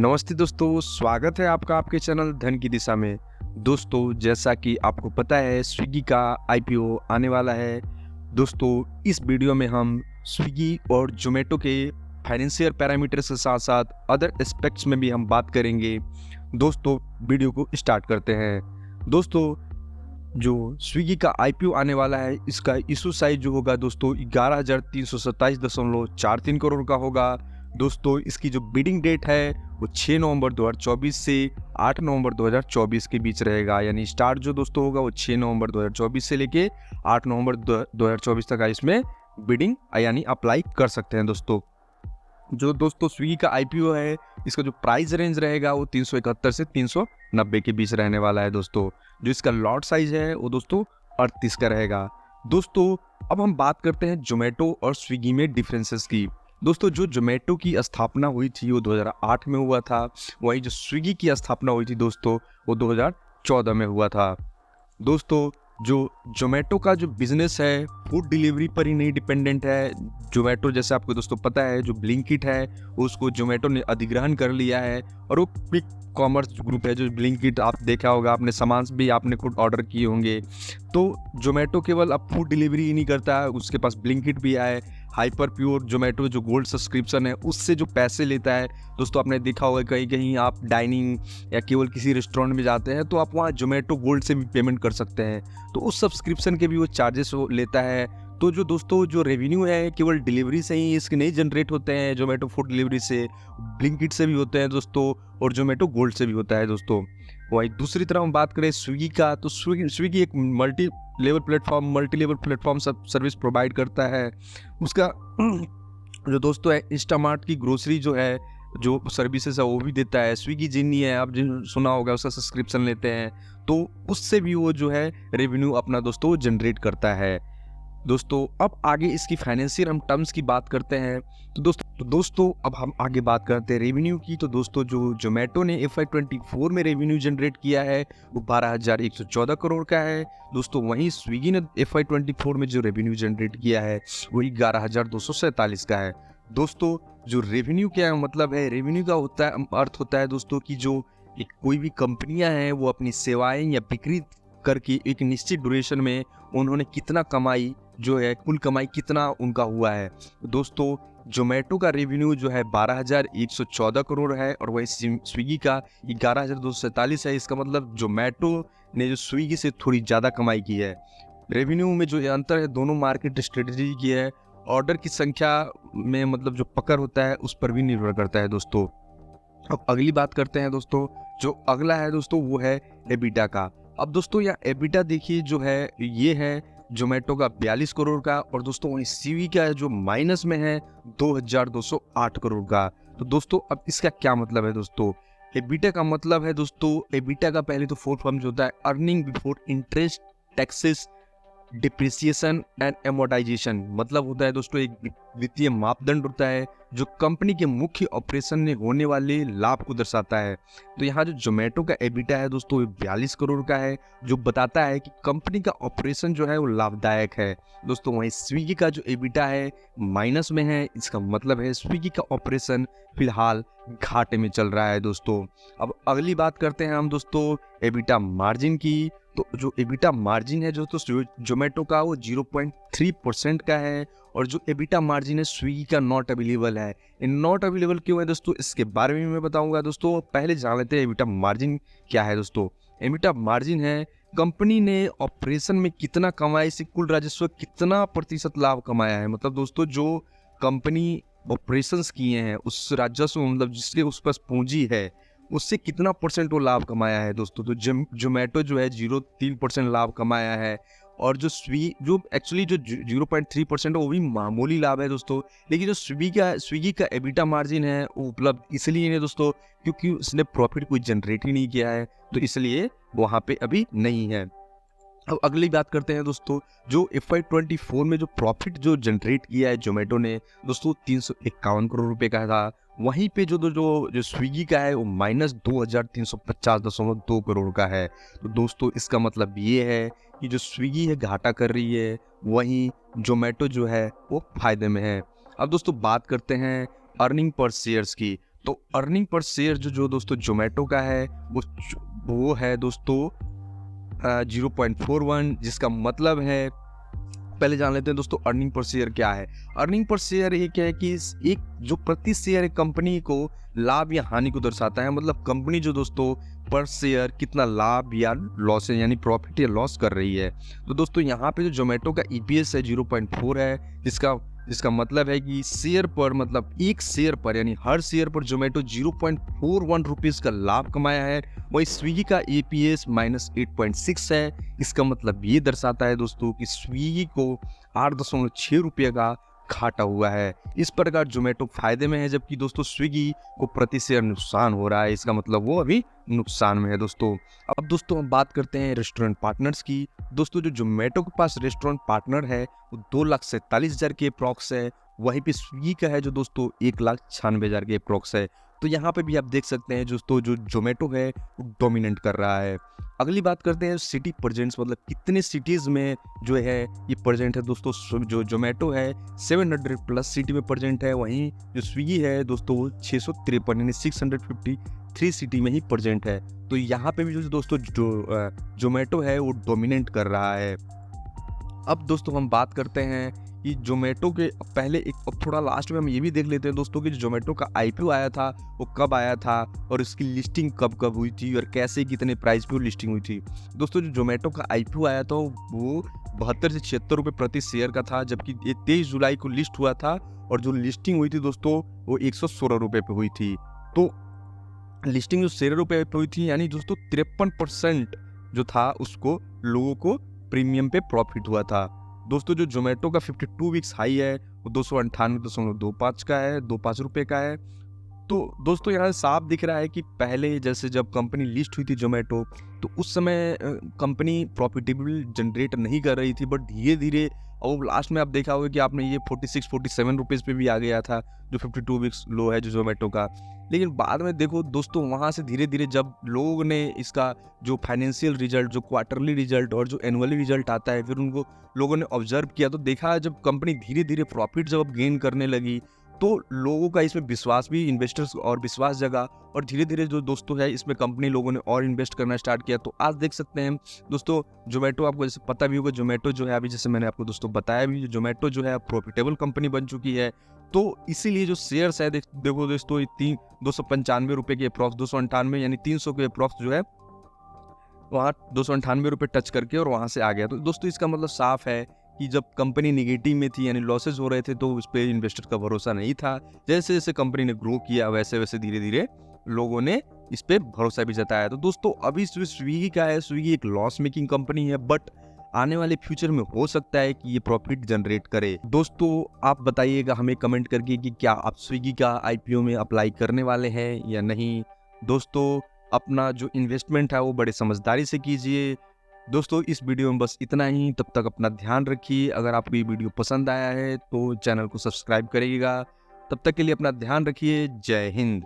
नमस्ते दोस्तों, स्वागत है आपका आपके चैनल धन की दिशा में। दोस्तों, जैसा कि आपको पता है स्विगी का आईपीओ आने वाला है। दोस्तों, इस वीडियो में हम स्विगी और ज़ोमैटो के फाइनेंशियल पैरामीटर्स के साथ-साथ अदर एस्पेक्ट्स में भी हम बात करेंगे। दोस्तों, वीडियो को स्टार्ट करते हैं। दोस्तों, जो स्विगी का आईपीओ आने वाला है, इसका इशू साइज़ जो होगा दोस्तों 11,327.43 करोड़ का होगा। दोस्तों, इसकी जो बिडिंग डेट है वो 6 नवंबर 2024 से 8 नवंबर 2024 के बीच रहेगा। यानी स्टार्ट जो दोस्तों होगा वो 6 नवंबर 2024 से लेके 8 नवंबर 2024 तक इसमें बिडिंग यानी अप्लाई कर सकते हैं दोस्तों। जो दोस्तों स्विगी का आईपीओ है, इसका जो प्राइस रेंज रहेगा वो 371 से 390 के बीच रहने वाला है दोस्तों। जो इसका लॉट साइज है वो दोस्तों 38 का रहेगा। दोस्तों, अब हम बात करते हैं ज़ोमैटो और स्विगी में डिफरेंसेस की। दोस्तों, जो ज़ोमैटो की स्थापना हुई थी वो 2008 में हुआ था। वहीं जो स्विगी की स्थापना हुई थी दोस्तों वो 2014 में हुआ था। दोस्तों, जो ज़ोमैटो का जो बिज़नेस है फूड डिलीवरी पर ही नहीं डिपेंडेंट है। ज़ोमैटो जैसे आपको दोस्तों पता है जो ब्लिंकिट है उसको ज़ोमैटो ने अधिग्रहण कर लिया है और वो क्विक कॉमर्स ग्रुप है। जो ब्लिंकिट आप देखा होगा, आपने सामान भी आपने खुद ऑर्डर किए होंगे। तो ज़ोमैटो केवल अब फूड डिलीवरी ही नहीं करता है, उसके पास ब्लिंकिट भी है। हाइपर प्योर ज़ोमैटो जो गोल्ड सब्सक्रिप्शन है उससे जो पैसे लेता है दोस्तों, आपने देखा होगा कहीं कहीं आप डाइनिंग या केवल किसी रेस्टोरेंट में जाते हैं तो आप वहाँ ज़ोमैटो गोल्ड से भी पेमेंट कर सकते हैं। तो उस सब्सक्रिप्शन के भी वो चार्जेस वो लेता है। तो जो दोस्तों जो रेवेन्यू है केवल डिलीवरी से ही इसके नहीं जनरेट होते हैं। ज़ोमैटो फूड डिलीवरी से, ब्लिंकिट से भी होते हैं दोस्तों, और ज़ोमैटो गोल्ड से भी होता है दोस्तों। वहीं दूसरी तरफ हम बात करें स्विगी का, तो स्विगी एक multi level platform service provide करता है। उसका जो दोस्तों है इंस्टामार्ट की ग्रोसरी जो है जो सर्विसेज है वो भी देता है। स्विगी जिन्नी है, आप जिन सुना होगा, उसका सब्सक्रिप्शन लेते हैं तो उससे भी वो जो है रेवेन्यू अपना दोस्तों जनरेट करता है। दोस्तों, अब आगे इसकी फाइनेंशियल हम टर्म्स की बात करते हैं। तो दोस्तों अब हम आगे बात करते हैं रेवेन्यू की। तो दोस्तों, जो ज़ोमैटो ने FY24 में रेवेन्यू जनरेट किया है वो 12,114 करोड़ का है दोस्तों। वहीं स्विगी ने FY24 में जो रेवेन्यू जनरेट किया है वो 11,247 का है दोस्तों। जो रेवेन्यू क्या मतलब है, रेवेन्यू का होता है अर्थ होता है दोस्तों कि जो एक कोई भी कंपनियां हैं वो अपनी सेवाएं या बिक्री करके एक निश्चित ड्यूरेशन में उन्होंने कितना कमाई जो है, कुल कमाई कितना उनका हुआ है। दोस्तों, ज़ोमैटो का रेवेन्यू जो है 12,114 करोड़ है और वही स्विगी का 11,247 है। इसका मतलब ज़ोमैटो ने जो स्विगी से थोड़ी ज़्यादा कमाई की है। रेवेन्यू में जो ये अंतर है दोनों मार्केट स्ट्रेटजी की है। ऑर्डर की संख्या में मतलब जो पकड़ होता है उस पर भी निर्भर करता है दोस्तों। अब अगली बात करते हैं दोस्तों। जो अगला है दोस्तों वो है एबिटा का। अब दोस्तों यहाँ एबिटा देखिए जो है ये है ज़ोमैटो का 42 करोड़ का, और दोस्तों वहीं स्विगी का जो माइनस में है 2,208 करोड़ का। तो दोस्तों अब इसका क्या मतलब है दोस्तों? एबिटा का मतलब है दोस्तों, एबिटा का पहले तो फुल फॉर्म जो होता है earning before interest, taxes, depreciation and amortisation. मतलब होता है दोस्तों एक वित्तीय मापदंड होता है जो कंपनी के मुख्य ऑपरेशन में होने वाले लाभ को दर्शाता है। तो यहाँ जो ज़ोमैटो का एबिटा है दोस्तों 42 करोड़ का है, जो बताता है कि कंपनी का ऑपरेशन जो है वो लाभदायक है दोस्तों। वहीं स्विगी का जो एबिटा है माइनस में है, इसका मतलब है स्विगी का ऑपरेशन फिलहाल घाटे में चल रहा है दोस्तों। अब अगली बात करते हैं हम दोस्तों एबिटा मार्जिन की। तो जो एबिटा मार्जिन है जो तो ज़ोमैटो का वो 0.3% का है, और जो एबिटा मार्जिन है स्विगी का नॉट अवेलेबल है। नॉट अवेलेबल क्यों है दोस्तों, इसके बारे में मैं बताऊंगा दोस्तों। पहले जान लेते हैं एबिटा मार्जिन क्या है दोस्तों। एबिटा मार्जिन है कंपनी ने ऑपरेशन में कितना कमाई से कुल राजस्व कितना प्रतिशत लाभ कमाया है। मतलब दोस्तों जो कंपनी ऑपरेशंस किए हैं उस राजस्व मतलब जिसके उस पास पूंजी है उससे कितना परसेंट वो लाभ कमाया है दोस्तों। तो ज़ोमैटो जो है 0.3% लाभ कमाया है, और जो स्विगी जो एक्चुअली जो 0.3% है वो भी मामूली लाभ है दोस्तों। लेकिन जो स्विगी का एबिटा मार्जिन है वो उपलब्ध इसलिए है दोस्तों क्योंकि उसने प्रॉफिट कोई जनरेट ही नहीं किया है, तो इसलिए वहाँ पे अभी नहीं है। अब अगली बात करते हैं दोस्तों। जो FY24 में जो प्रॉफिट जो जनरेट किया है ज़ोमैटो ने दोस्तों 351 करोड़ रुपए का था। वहीं पे जो स्विगी का है वो माइनस 2,350.2 करोड़ का है। तो दोस्तों इसका मतलब ये है कि जो स्विगी है घाटा कर रही है, वहीं ज़ोमैटो जो है वो फायदे में है। अब दोस्तों बात करते हैं अर्निंग पर शेयर्स की। तो अर्निंग पर शेयर जो दोस्तों जोमेटो का है वो है दोस्तों 0.41, जिसका मतलब है, पहले जान लेते हैं दोस्तों अर्निंग पर शेयर क्या है। अर्निंग पर शेयर ये क्या है कि एक जो प्रति शेयर एक कंपनी को लाभ या हानि को दर्शाता है, मतलब कंपनी जो दोस्तों पर शेयर कितना लाभ या लॉस है, यानी प्रॉफिट या लॉस कर रही है। तो दोस्तों यहाँ पे जो जोमेटो का ईपीएस है 0.4 है, जिसका मतलब है कि शेयर पर, मतलब एक शेयर पर, यानी हर शेयर पर जोमेटो 0.41 रुपीज़ का लाभ कमाया है। वही स्विगी का ईपीएस -8.6 है। इसका मतलब ये दर्शाता है दोस्तों कि स्विगी को 8.6 रुपये का घाटा हुआ है। इस प्रकार जोमेटो फायदे में है, जबकि दोस्तों स्विगी को प्रति शेयर नुकसान हो रहा है। इसका मतलब वो अभी नुकसान में है दोस्तों। अब दोस्तों हम बात करते हैं रेस्टोरेंट पार्टनर्स की। दोस्तों जो जोमेटो के पास रेस्टोरेंट पार्टनर है वो 2,47,000 के अप्रॉक्स है। वहीं पे स्विगी का है जो दोस्तों 1,96,000 के अप्रॉक्स है। तो यहाँ पे भी आप देख सकते हैं दोस्तों जो जोमेटो है वो डोमिनेट कर रहा है। अगली बात करते हैं सिटी प्रेजेंट्स, मतलब कितने सिटीज़ में जो है ये प्रेजेंट है। दोस्तों जो जोमेटो है 700+ सिटी में प्रेजेंट है। वहीं जो स्विगी है दोस्तों 653 यानी 653 सिटी में ही प्रेजेंट है। तो यहाँ पे भी जो दोस्तों जो जोमेटो है वो डोमिनेट कर रहा है। अब दोस्तों हम बात करते हैं कि जोमेटो के पहले अब थोड़ा लास्ट में हम ये भी देख लेते हैं दोस्तों कि जोमेटो का आईपीओ आया था वो कब आया था और इसकी लिस्टिंग कब हुई थी और कैसे कितने प्राइस पे लिस्टिंग हुई थी। दोस्तों जो जोमेटो का आईपीओ आया था वो 72 से 76 रुपये प्रति शेयर का था, जबकि ये 23 जुलाई को लिस्ट हुआ था और जो लिस्टिंग हुई थी दोस्तों वो 116 रुपये पे हुई थी। तो लिस्टिंग जो 16 रुपये पे हुई थी, यानी दोस्तों 53% जो था उसको लोगों को प्रीमियम पे प्रॉफिट हुआ था। दोस्तों जो जोमेटो का 52 वीक्स हाई है वो 298.25 का है, 25 रुपये का है। तो दोस्तों यहाँ साफ दिख रहा है कि पहले जैसे जब कंपनी लिस्ट हुई थी जोमेटो, तो उस समय कंपनी प्रॉफिटेबल जनरेट नहीं कर रही थी, बट धीरे धीरे और लास्ट में आप देखा होगा कि आपने ये 46-47 रुपीज़ पे भी आ गया था, जो 52 वीक्स लो है जो जोमेटो का। लेकिन बाद में देखो दोस्तों वहाँ से धीरे धीरे जब लोगों ने इसका जो फाइनेंशियल रिजल्ट, जो क्वार्टरली रिजल्ट और जो एनुअली रिजल्ट आता है, फिर उनको लोगों ने ऑब्जर्व किया तो देखा जब कंपनी धीरे धीरे प्रॉफिट जब गेन करने लगी तो लोगों का इसमें विश्वास भी, इन्वेस्टर्स और विश्वास जगा और धीरे धीरे जो दोस्तों है इसमें कंपनी लोगों ने और इन्वेस्ट करना स्टार्ट किया। तो आज देख सकते हैं दोस्तों जोमेटो, आपको जैसे पता भी होगा जोमेटो जो है अभी, जैसे मैंने आपको दोस्तों बताया भी, जोमेटो जो है प्रॉफिटेबल कंपनी बन चुकी है। तो इसीलिए जो शेयर्स है देखो दोस्तों 295 रुपये के अप्रॉक्स, 298 यानी 300 के अप्रॉक्स जो है वहाँ 298 रुपये टच करके और वहाँ से आ गया। तो दोस्तों इसका मतलब साफ है कि जब कंपनी निगेटिव में थी यानी लॉसेज हो रहे थे तो उस पर इन्वेस्टर का भरोसा नहीं था। जैसे जैसे कंपनी ने ग्रो किया वैसे वैसे धीरे धीरे लोगों ने इस पर भरोसा भी जताया। तो दोस्तों अभी स्विगी का है, स्विगी एक लॉस मेकिंग कंपनी है, बट आने वाले फ्यूचर में हो सकता है कि ये प्रॉफिट जनरेट करे। दोस्तों आप बताइएगा हमें कमेंट करके कि क्या आप स्विगी का आईपीओ में अप्लाई करने वाले हैं या नहीं। दोस्तों अपना जो इन्वेस्टमेंट है वो बड़े समझदारी से कीजिए। दोस्तों इस वीडियो में बस इतना ही, तब तक अपना ध्यान रखिए। अगर आपको ये वीडियो पसंद आया है तो चैनल को सब्सक्राइब करिएगा। तब तक के लिए अपना ध्यान रखिए। जय हिंद।